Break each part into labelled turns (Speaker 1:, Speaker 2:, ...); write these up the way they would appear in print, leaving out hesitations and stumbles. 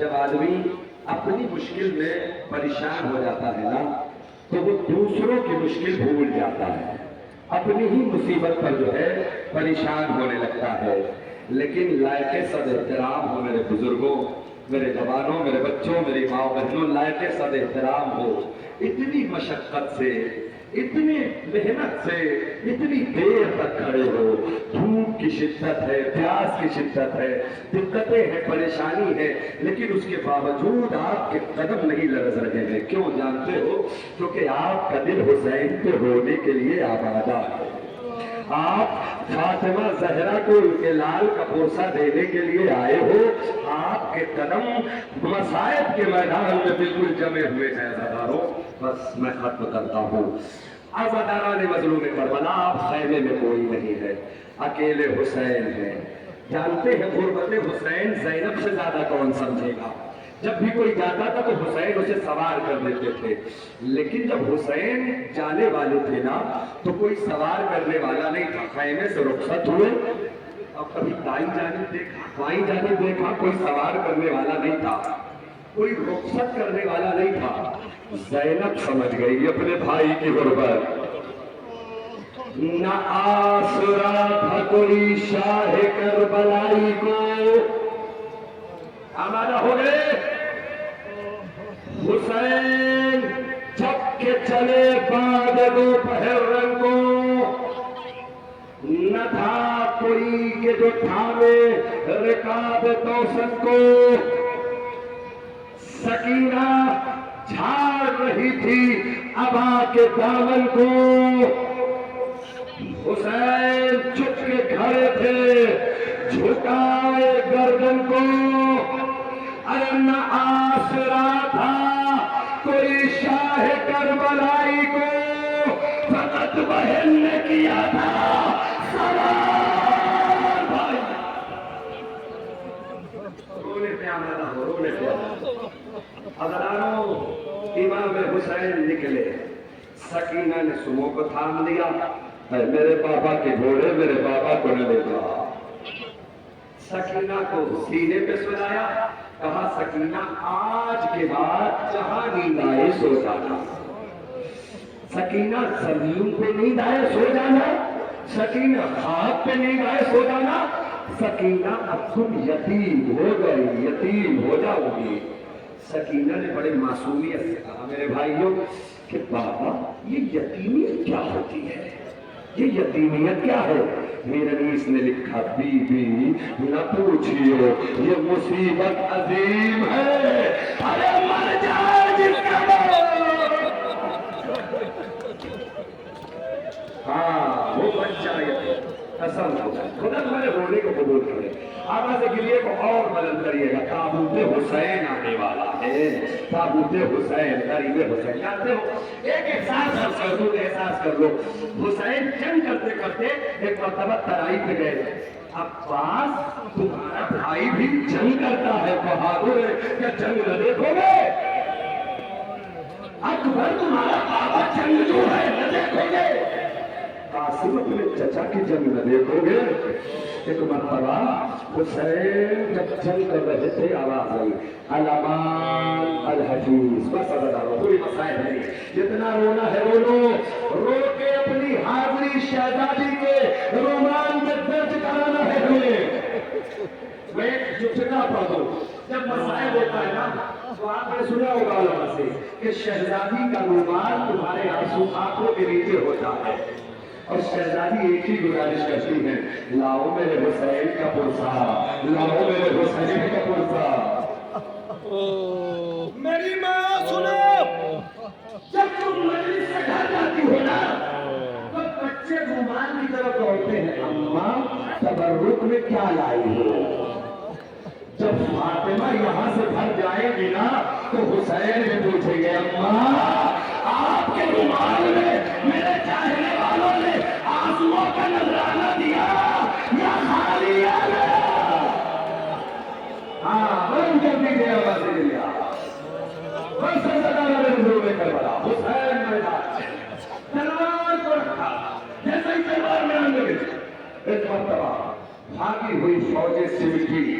Speaker 1: جب آدمی اپنی مشکل میں پریشان ہو جاتا ہے نا تو وہ دوسروں کی مشکل بھول جاتا ہے، اپنی ہی مصیبت پر جو ہے پریشان ہونے لگتا ہے۔ لیکن لائق صد احترام ہو میرے بزرگوں، میرے جوانوں، میرے بچوں، میری ماں بہنوں، لائق صد احترام ہو، اتنی مشقت سے، اتنی محنت سے، اتنی دیر تک کھڑے ہو، دھوپ کی شدت ہے، پیاس کی شدت ہے، دقتیں ہیں، پریشانی ہے، لیکن اس کے باوجود آپ کے قدم نہیں لرز رہے ہیں۔ کیوں جانتے ہو؟ کیونکہ آپ کا دل حسین پہ ہونے کے لیے آبادہ ہے۔ آپ فاطمہ زہرا کو ان کے لال کا بوسہ دینے کے لیے آئے ہو، آپ کے قدم مصائب کے میدان میں بالکل جمے ہوئے ہیں۔ عزاداروں، بس میں ختم کرتا ہوں۔ عزاداران مظلوم کربلا، آپ خیمے میں کوئی نہیں ہے، اکیلے حسین ہیں۔ جانتے ہیں غربت حسین زینب سے زیادہ کون سمجھے گا؟ جب بھی کوئی جاتا تھا تو حسین اسے سوار کر دیتے تھے، لیکن جب حسین جانے والے تھے نا تو کوئی سوار کرنے والا نہیں تھا۔ خیمے سے رخصت ہوئے اور کبھی دائیں جانب دیکھا، بائیں جانب دیکھا، کوئی سوار کرنے والا نہیں تھا، کوئی رخصت کرنے والا نہیں تھا۔ زینب سمجھ گئی اپنے بھائی کی غربت، نہ آسرا تھا کوئی شاہ کربلائی کو۔ آمادہ ہو گئے حسین جب کے چلے بعد دوپہر رنگوں، نہ تھا کوئی کہ جو تھامے رکاب توسن کو۔ سکینہ جھاڑ رہی تھی ابا کے دامن کو، حسین چپ کے کھڑے تھے جھکائے گردن کو۔ ارے نہ آسرا تھا کوئی شاہ کربلائی کو، فقط بہن نے کیا تھا سوار بھائی۔ رونے پہ آمدہ ہو، رونے پہ آمدہ ہو۔ حضرانوں، امام حسین نکلے، سکینہ نے سمو کو تھام لیا، میرے بابا کے گھوڑے میرے بابا کو نہ لے جا۔ سکینہ کو سینے پہ سلایا، کہا سکینہ آج کے بعد جہاں نیند آئے سو جانا۔ سکینہ زمین پہ نیند آئے سو جانا، سکینہ خواب پہ نیند آئے سو جانا۔ سکینہ اب تم یتیم ہو گئی، یتیم ہو جاؤ گی۔ سکینہ نے بڑے معصومیت سے کہا میرے بھائیوں کہ بابا یہ یتیمیت کیا ہوتی ہے، یہ یتیمیت کیا ہے؟ میرنیس نے لکھا بی بی نہ پوچھئے یہ مصیبت عظیم ہے، ارے مر جائے جس کا ہاں وہ بچہ یہ قسم خدا تمہارے رونے کو قبول کرے۔ آواز گریے کو اور بلند کریے گا، تابوت حسین آنے والا ہے، تابوت حسین، غریب حسین۔ جانتے ہو ایک احساس کر دو، احساس کر لو، حسین جنگ کرتے کرتے ایک مرتبہ ترائی پہ گئے، عباس تمہارا بھائی بھی جنگ کرتا ہے، بہادر ہے، کیا جنگ نہ دیکھو گے؟ اکبر تمہارا بابا جنگ جو ہے نہ دیکھو گے؟ قاسم اپنے چچا کی جنگ نہ دیکھو گے؟ ایک مرتبہ حسین جب جنگ کر رہے تھے آواز آئی الامان الحفیظ، بس ادارو کوئی مسائل نہیں، جتنا رونا ہے رو لو، رو کے اپنی حاضری شہزادی کے رومان میں درج کرانا ہے ہمیں۔ میں ایک جھٹکا پڑھ دوں، جب مسائل ہوتا ہے نا تو آپ نے سنا ہوگا علماء سے کہ شہزادی کا رومان تمہارے آنسو آنکھوں کے نیچے ہوتا ہے، اور شہزادی ایک ہی گزارش کرتی ہے، لاؤ میرے حسین کا پرسا، لاؤ میرے حسین کا پرسا۔ میری ماں سنو، جب تم مجلس سے گھر جاتی ہو نا تو بچے رومان کی طرف دوڑتے ہیں، اماں تبرک میں کیا لائی ہو؟ جب فاطمہ یہاں سے گھر جائے گی نا تو حسین بھی پوچھیں گے اماں آپ کے رومان میں میرے چاہنے والوں نے آنسوؤں کا نذرانہ دیا یا خالی آیا؟ ہاں بند کر دیجیے آواز دیا، بس سردار حضور میں کربلا حسین میدان تلوار کو رکھا جیسے ہی تلوار میں آنے لگے، ایک مرتبہ بھاگی ہوئی فوجیں سمٹی،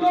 Speaker 1: 2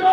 Speaker 1: 2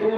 Speaker 1: 2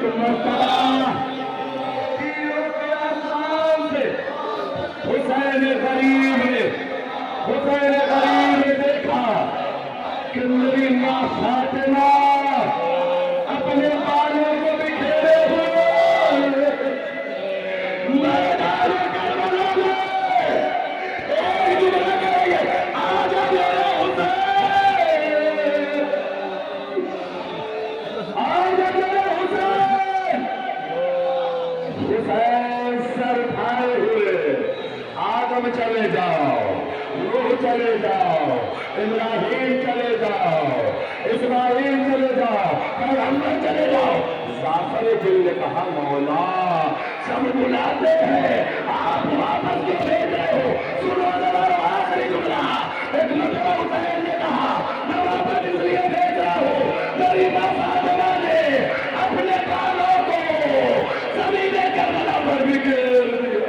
Speaker 1: ایک مرتبہ تیروں کے آسمان سے حسین غریب نے دیکھا کہ میری ماں فاطمہ اپنے بالوں کو بکھیرے ہوئے میدان کربلا میں ایک جملہ کریں گے، آجا میرے حسین، آجا میرے حسین۔ حسین سر اٹھائے ہوئے، آدم چلے جاؤ، نوح چلے جاؤ، ابراہیم چلے جاؤ، اسماعیل چلے جاؤ، محمد چلے جاؤ۔ جعفر دل نے کہا مولا سب بلاتے ہیں، آپ واپس کیوں بھیج رہے ہو؟ سنو ذرا آخری جملہ۔ ایک مرتبہ حسین نے کہا میں واپس اس لیے بھیج رہا ہوں، میری ماں فاطمہ نے اپنے بالوں کو زمین کربلا پر بکھیر دیا۔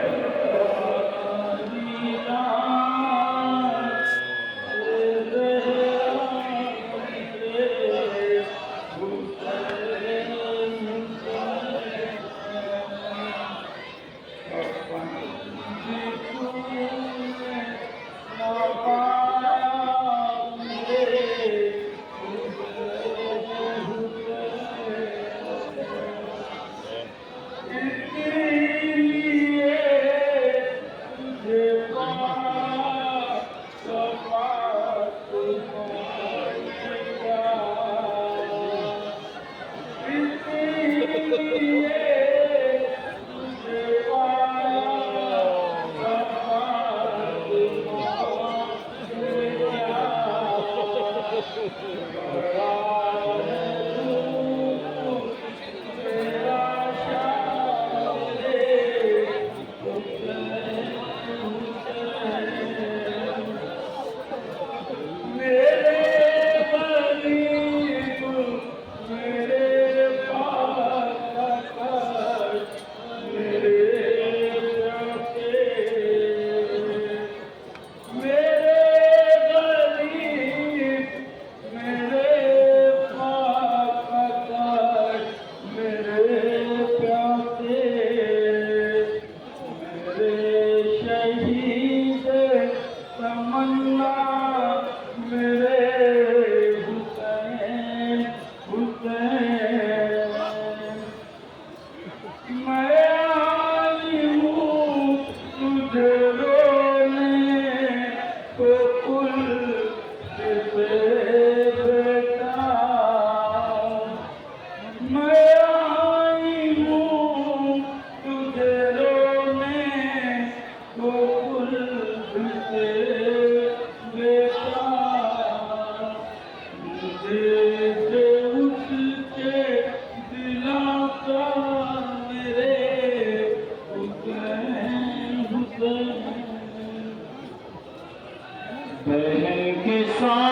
Speaker 1: بہن کے سامنے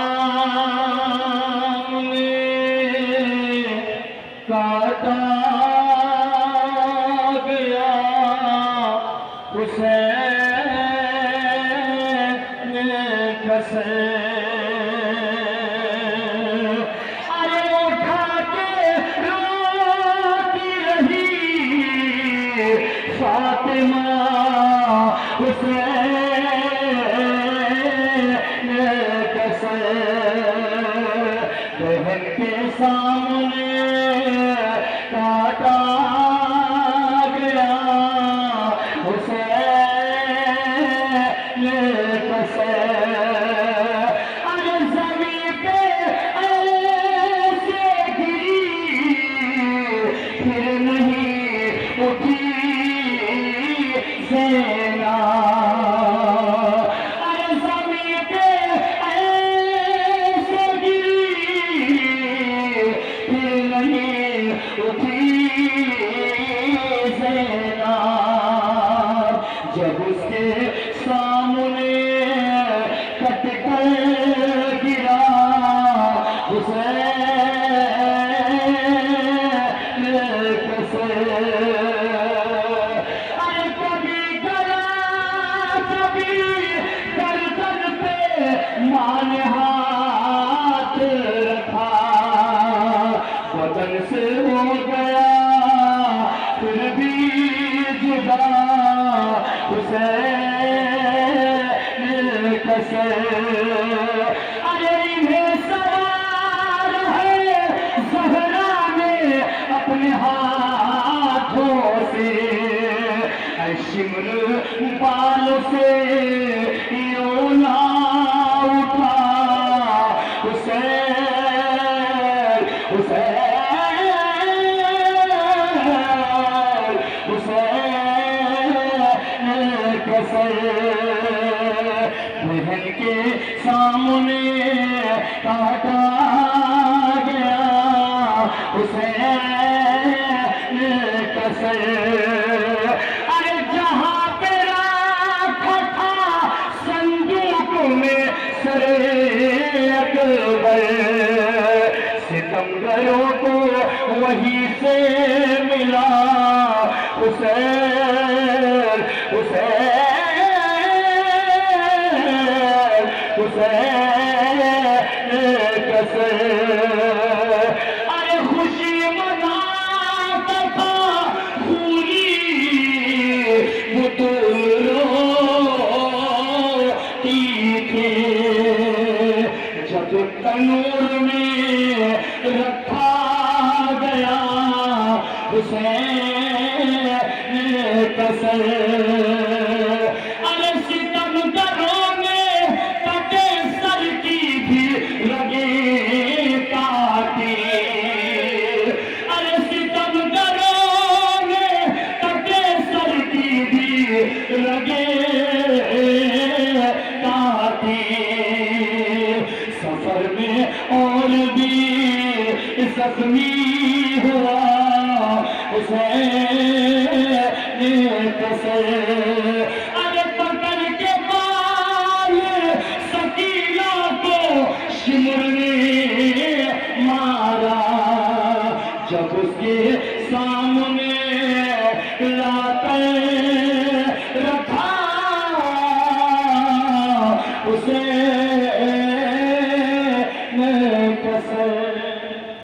Speaker 1: کاٹا گیا حسین کسے ارے اٹھا کے روتی رہی فاطمہ حسین بہن کے سامنے کاٹا گیا حسین کسے اگر زمین پہ ایسے گری پھر نہیں اٹھی زینب جب اس کے سامنے کٹ کر گرا حسین کسے ارے کبھی گلا کبھی گردن پہ ماں نے ہاتھ رکھا بدن سے ہو گیا
Speaker 2: ارے انہیں سوار ہے زہرا نے اپنے ہاتھوں سے، اے شمر بال سے یوں نہ اٹھا حسین حسین بہن کے سامنے کاٹا گیا حسین کسر، ارے جہاں پہ رکھا تھا صندوق میں سر اکبر، ستمگروں کو وہیں سے ملا حسین حسین حسین کسر، ارے خوشی مناتا تھا خوری بطول روتی تھی، جب تنور میں رکھا گیا حسین کسر، ارے ستم کروں میں کٹے سر کی بھی رگیں کاٹی، ارے ستم کروں میں کٹے سر کی بھی رگیں کاٹی، سفر میں اور بھی زخمی ہوا حسین کسر، ارے پکڑ کے بال سکینہ کو شمر نے مارا، جب اس کے سامنے لا کر رکھا حسین کسر۔